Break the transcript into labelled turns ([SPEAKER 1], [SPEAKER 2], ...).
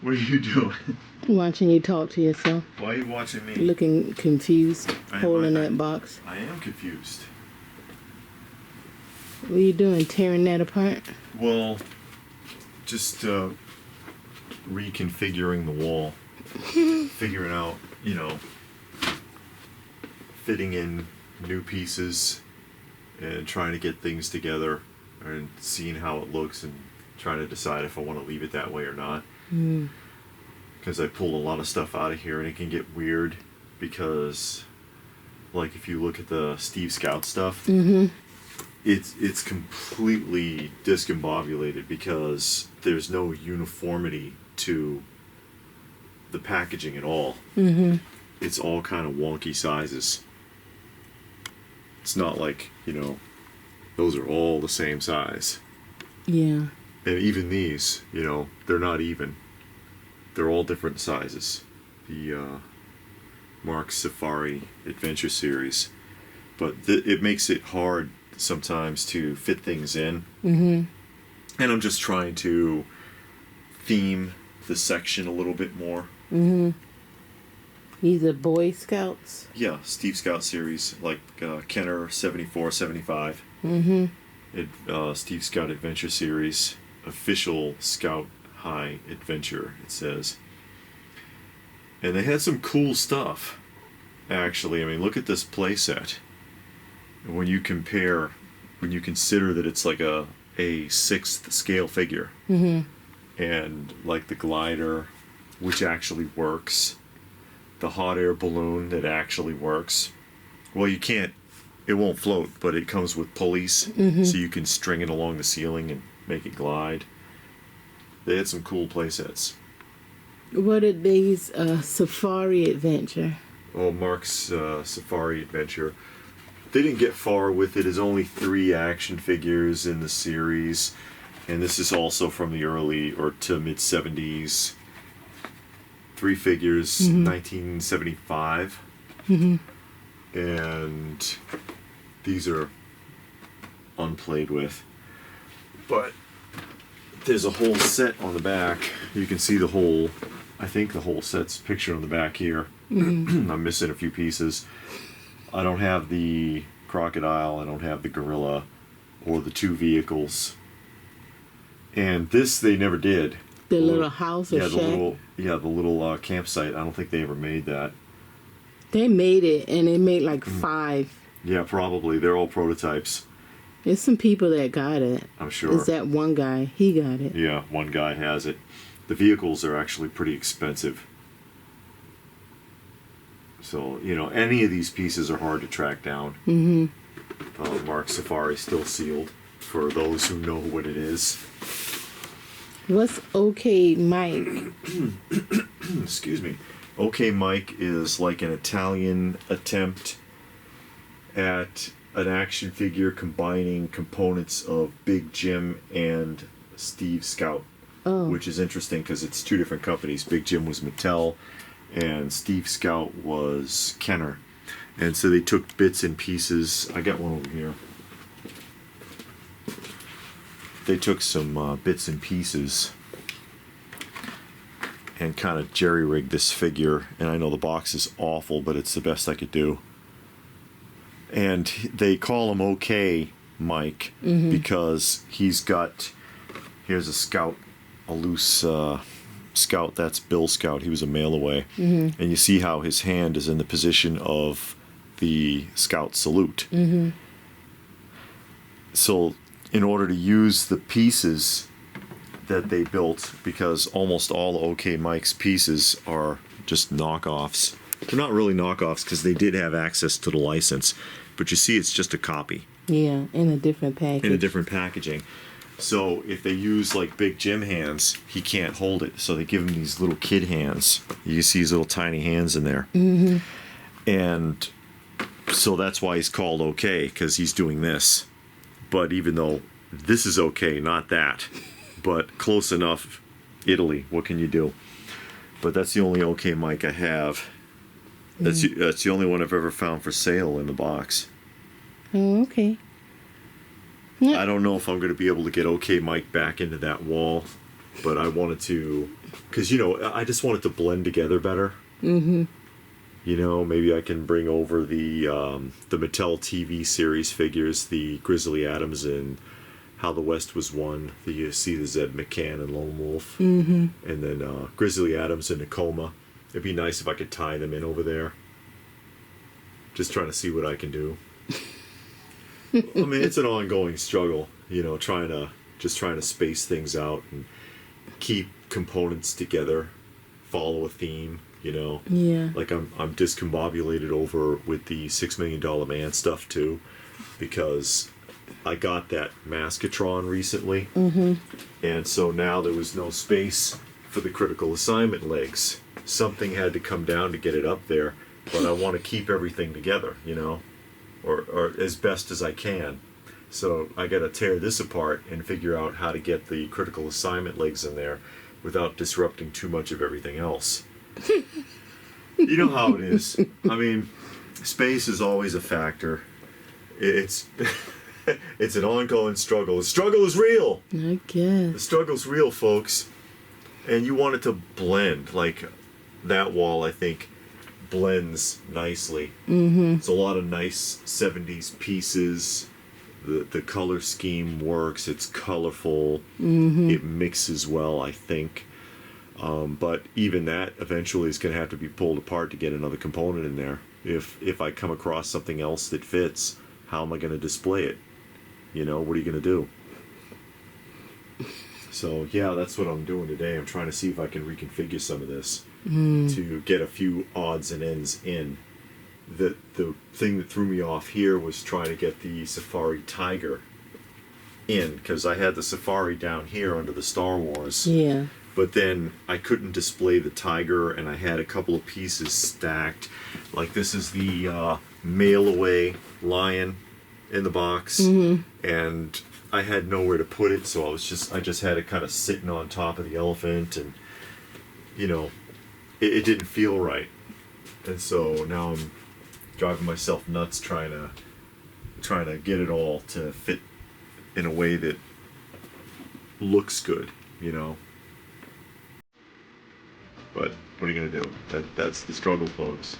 [SPEAKER 1] What are you doing?
[SPEAKER 2] Watching you talk to yourself.
[SPEAKER 1] Why are you watching me?
[SPEAKER 2] Looking confused, holding that box.
[SPEAKER 1] I am confused.
[SPEAKER 2] What are you doing, tearing that apart?
[SPEAKER 1] Well, just reconfiguring the wall. Figuring out, you know, fitting in new pieces and trying to get things together and seeing how it looks and trying to decide if I want to leave it that way or not. Because I pulled a lot of stuff out of here and it can get weird because, like, if you look at the Steve Scout stuff, it's completely discombobulated because there's no uniformity to the packaging at all. It's all kind of wonky sizes. It's not like, you know, those are all the same size.
[SPEAKER 2] Yeah.
[SPEAKER 1] And even these, you know, they're not even. They're all different sizes. The Mark Safari Adventure Series. But it makes it hard sometimes to fit things in. And I'm just trying to theme the section a little bit more.
[SPEAKER 2] These are Boy Scouts?
[SPEAKER 1] Yeah, Steve Scout series, like Kenner 74, 75. Steve Scout Adventure Series, Official Scout High Adventure, it says. And they had some cool stuff, actually. I mean, look at this playset. When you compare, when you consider that it's like a 6th scale figure, and like the glider, which actually works, the hot air balloon that actually works. Well, you can't, it won't float, but it comes with pulleys, so you can string it along the ceiling and make it glide. They had some cool playsets.
[SPEAKER 2] What are these Safari Adventure?
[SPEAKER 1] Oh, Mark's Safari Adventure. They didn't get far with it. There's only 3 action figures in the series, and this is also from the early or to mid 70s. 3 figures, 1975. And these are unplayed with. But there's a whole set on the back. You can see the whole, I think the whole set's pictured on the back here. I'm missing a few pieces. I don't have the crocodile, I don't have the gorilla, or the 2 vehicles. And this they never did.
[SPEAKER 2] The little house or shed?
[SPEAKER 1] The little campsite. I don't think they ever made that.
[SPEAKER 2] They made it, and they made like 5.
[SPEAKER 1] Yeah, probably. They're all prototypes.
[SPEAKER 2] There's some people that got it.
[SPEAKER 1] I'm sure.
[SPEAKER 2] Is that one guy? He got it.
[SPEAKER 1] Yeah, one guy has it. The vehicles are actually pretty expensive. So, you know, any of these pieces are hard to track down. Mark Safari still sealed for those who know what it is.
[SPEAKER 2] What's OK Mike?
[SPEAKER 1] Excuse me. OK Mike is like an Italian attempt at an action figure combining components of Big Jim and Steve Scout, which is interesting because it's 2 different companies. Big Jim was Mattel and Steve Scout was Kenner. And so they took bits and pieces. I got one over here. They took some bits and pieces and kind of jerry-rigged this figure. And I know the box is awful, but it's the best I could do. And they call him OK Mike because he's got, here's a Scout, a loose Scout, that's Bill Scout. He was a mail away. And you see how his hand is in the position of the Scout salute. So in order to use the pieces that they built, because almost all OK Mike's pieces are just knockoffs. They're not really knockoffs because they did have access to the license, but you see it's just a copy.
[SPEAKER 2] Yeah, in a different package.
[SPEAKER 1] In a different packaging. So if they use like Big Jim hands, he can't hold it. So they give him these little kid hands. You can see his little tiny hands in there. And so that's why he's called OK, because he's doing this. But even though this is okay, not that, but close enough, Italy, what can you do? But that's the only OK Mike I have. That's the only one I've ever found for sale in the box.
[SPEAKER 2] Oh, okay.
[SPEAKER 1] I don't know if I'm going to be able to get OK Mike back into that wall but I wanted to, because I just want it to blend together better. Maybe I can bring over the Mattel TV series figures, the Grizzly Adams and How the West Was Won. You see the Zed McCann and Lone Wolf, and then Grizzly Adams and Nakoma. It'd be nice if I could tie them in over there. Just trying to see what I can do. I mean, it's an ongoing struggle, trying to space things out and keep components together, follow a theme.
[SPEAKER 2] Yeah.
[SPEAKER 1] Like I'm discombobulated over with the $6 Million Man stuff too, because I got that Maskatron recently, and so now there was no space for the critical assignment legs. Something had to come down to get it up there, but I want to keep everything together, or as best as I can. So I got to tear this apart and figure out how to get the critical assignment legs in there without disrupting too much of everything else. You know how it is. I mean, space is always a factor. It's it's an ongoing struggle. The struggle is real.
[SPEAKER 2] I guess.
[SPEAKER 1] The struggle's real, folks. And you want it to blend. Like that wall, I think, blends nicely. It's a lot of nice 70s pieces. The color scheme works. It's colorful. It mixes well, I think. But even that eventually is going to have to be pulled apart to get another component in there. If I come across something else that fits, how am I going to display it? What are you going to do? So yeah, that's what I'm doing today. I'm trying to see if I can reconfigure some of this to get a few odds and ends in. The thing that threw me off here was trying to get the Safari Tiger in, because I had the Safari down here under the Star Wars.
[SPEAKER 2] Yeah.
[SPEAKER 1] But then I couldn't display the Tiger, and I had a couple of pieces stacked. Like this is the mail-away lion in the box, and I had nowhere to put it, so I just had it kind of sitting on top of the elephant, and it didn't feel right. And so now I'm driving myself nuts trying to get it all to fit in a way that looks good, But what are you gonna do? That's the struggle, folks.